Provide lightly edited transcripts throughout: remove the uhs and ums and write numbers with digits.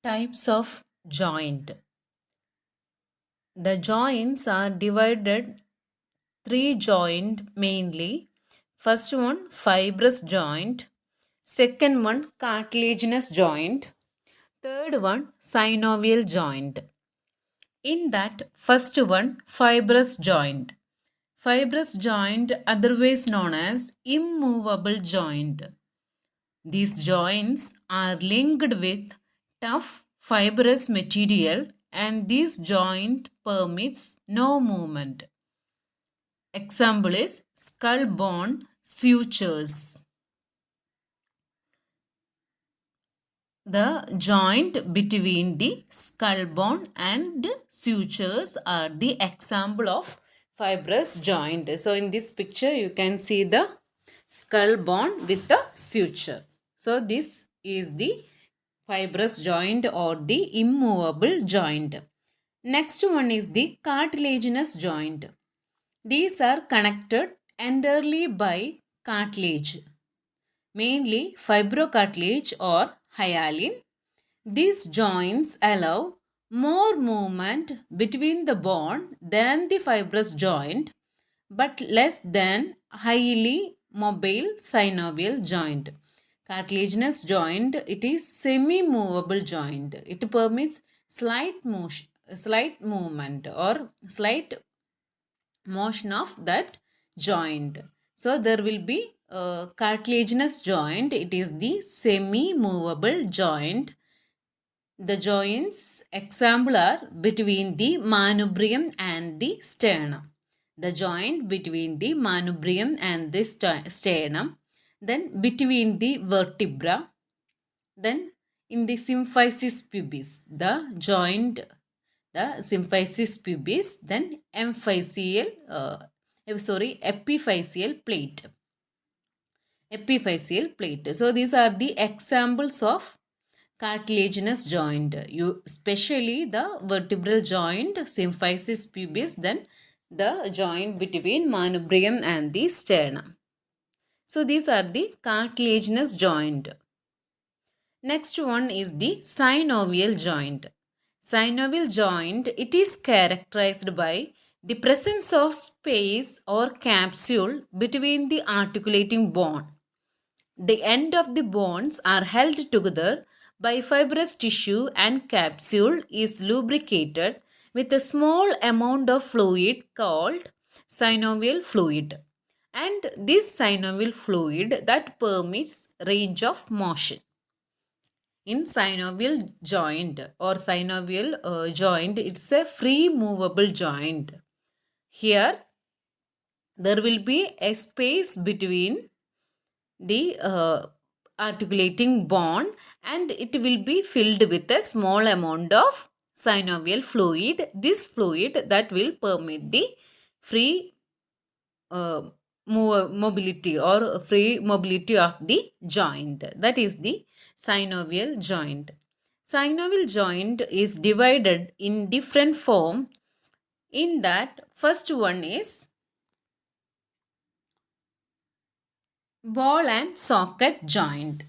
Types of joint. The joints are divided three joint mainly. First one fibrous joint, second one cartilaginous joint, third one synovial joint. In that first one fibrous joint. Fibrous joint otherwise known as immovable joint. These joints are linked with tough fibrous material and this joint permits no movement. Example is skull bone sutures. The joint between the skull bone and sutures are the example of fibrous joint. So in this picture you can see the skull bone with the suture. So this is the fibrous joint or the immovable joint. Next one is the cartilaginous joint. These are connected entirely by cartilage, mainly fibrocartilage or hyaline. These joints allow more movement between the bone than the fibrous joint, but less than highly mobile synovial joint. Cartilaginous joint, it is semi-movable joint. It permits slight motion, slight movement or slight motion of that joint. So there will be a cartilaginous joint. It is the semi-movable joint. The joints example are between the manubrium and the sternum. The joint between the manubrium and the sternum, then between the vertebra, then in the symphysis pubis, the joint, the symphysis pubis, then epiphyseal plate. Epiphyseal plate. So these are the examples of cartilaginous joint. Especially the vertebral joint, symphysis pubis, then the joint between manubrium and the sternum. So these are the cartilaginous joint. Next one is the synovial joint. Synovial joint, it is characterized by the presence of space or capsule between the articulating bone. The end of the bones are held together by fibrous tissue and capsule is lubricated with a small amount of fluid called synovial fluid. And this synovial fluid that permits range of motion. In synovial joint or synovial joint, it's a free movable joint. Here, there will be a space between the articulating bone and it will be filled with a small amount of synovial fluid. This fluid that will permit the free mobility or free mobility of the joint. That is the synovial joint. Synovial joint is divided in different form. In that, first one is ball and socket joint.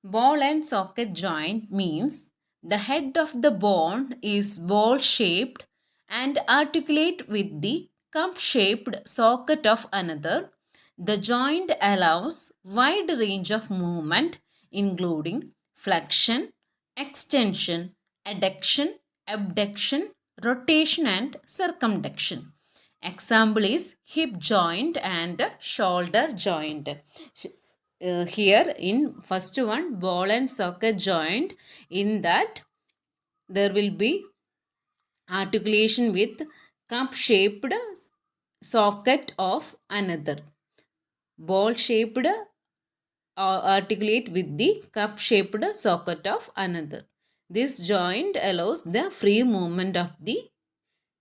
Ball and socket joint means the head of the bone is ball shaped and articulate with the cup shaped socket of another. The joint allows wide range of movement including flexion, extension, adduction, abduction, rotation and circumduction. Example is hip joint and shoulder joint. Here in first one ball and socket joint, in that there will be articulation with cup shaped socket of another. Ball shaped articulate with the cup shaped socket of another. This joint allows the free movement of the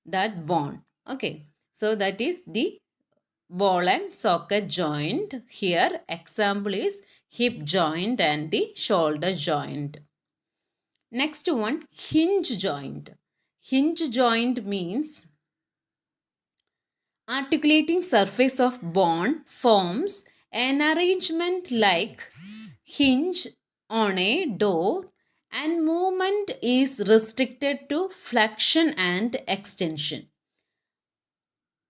that bone. Okay, so that is the ball and socket joint. Here example is hip joint and the shoulder joint. Next one, hinge joint. Hinge joint means articulating surface of bone forms an arrangement like hinge on a door and movement is restricted to flexion and extension.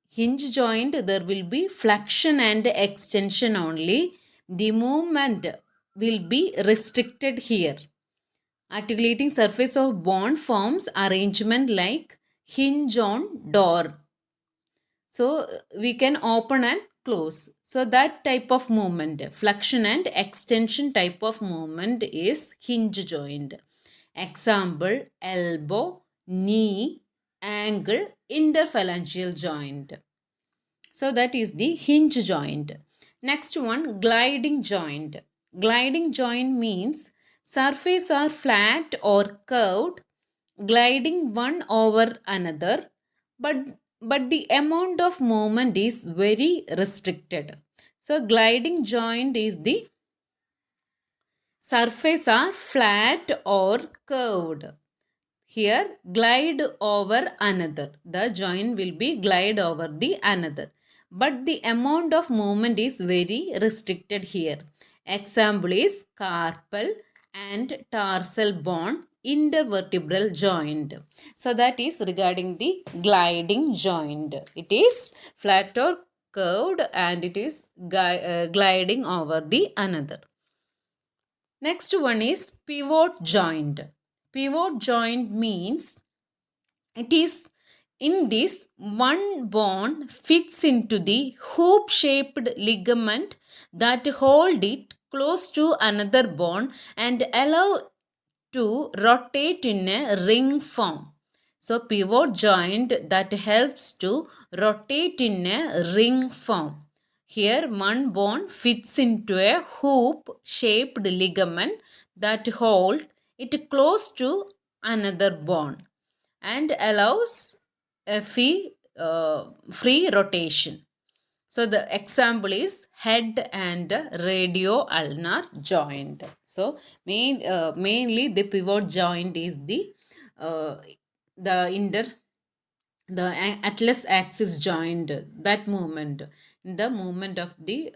Hinge joint, there will be flexion and extension only. The movement will be restricted here. Articulating surface of bond forms arrangement like hinge on door. So we can open and close. So that type of movement, flexion and extension type of movement is hinge joint. Example, elbow, knee, ankle, interphalangeal joint. So that is the hinge joint. Next one, gliding joint. Gliding joint means surface are flat or curved, gliding one over another, but the amount of movement is very restricted. So gliding joint is the surface are flat or curved. Here glide over another. The joint will be glide over the another. But the amount of movement is very restricted here. Example is carpal and tarsal bone intervertebral joint. So that is regarding the gliding joint. It is flat or curved and it is gliding over the another. Next one is pivot joint. Pivot joint means it is in this one bone fits into the hoop shaped ligament that hold it close to another bone and allow to rotate in a ring form. So pivot joint that helps to rotate in a ring form. Here one bone fits into a hoop shaped ligament that hold it close to another bone and allows a free rotation. So the example is head and radio ulnar joint. So mainly the pivot joint is the atlas axis joint, that movement, the movement of the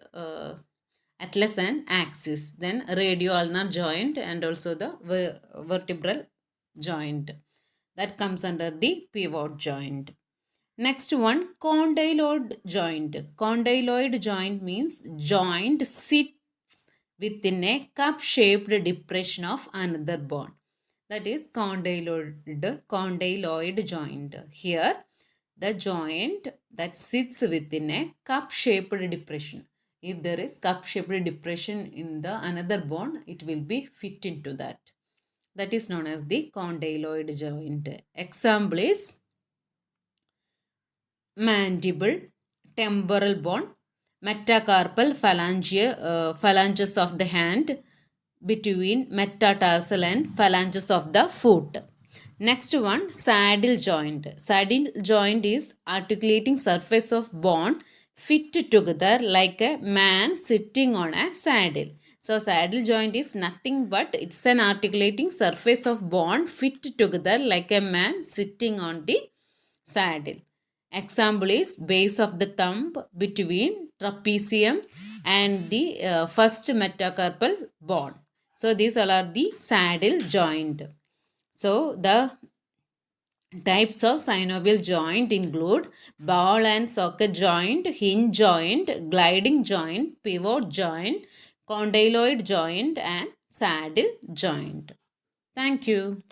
atlas and axis. Then radio ulnar joint and also the vertebral joint, that comes under the pivot joint. Next one, condyloid joint. Condyloid joint means joint sits within a cup-shaped depression of another bone. That is condyloid joint. Here, the joint that sits within a cup-shaped depression. If there is cup-shaped depression in the another bone, it will be fit into that. That is known as the condyloid joint. Example is mandible, temporal bone, metacarpal phalanges of the hand between metatarsal and phalanges of the foot. Next one, saddle joint. Saddle joint is articulating surface of bone fit together like a man sitting on a saddle. So saddle joint is nothing but it's an articulating surface of bone fit together like a man sitting on the saddle. Example is base of the thumb between trapezium and the first metacarpal bone. So these all are the saddle joint. So the types of synovial joint include ball and socket joint, hinge joint, gliding joint, pivot joint, condyloid joint and saddle joint. Thank you.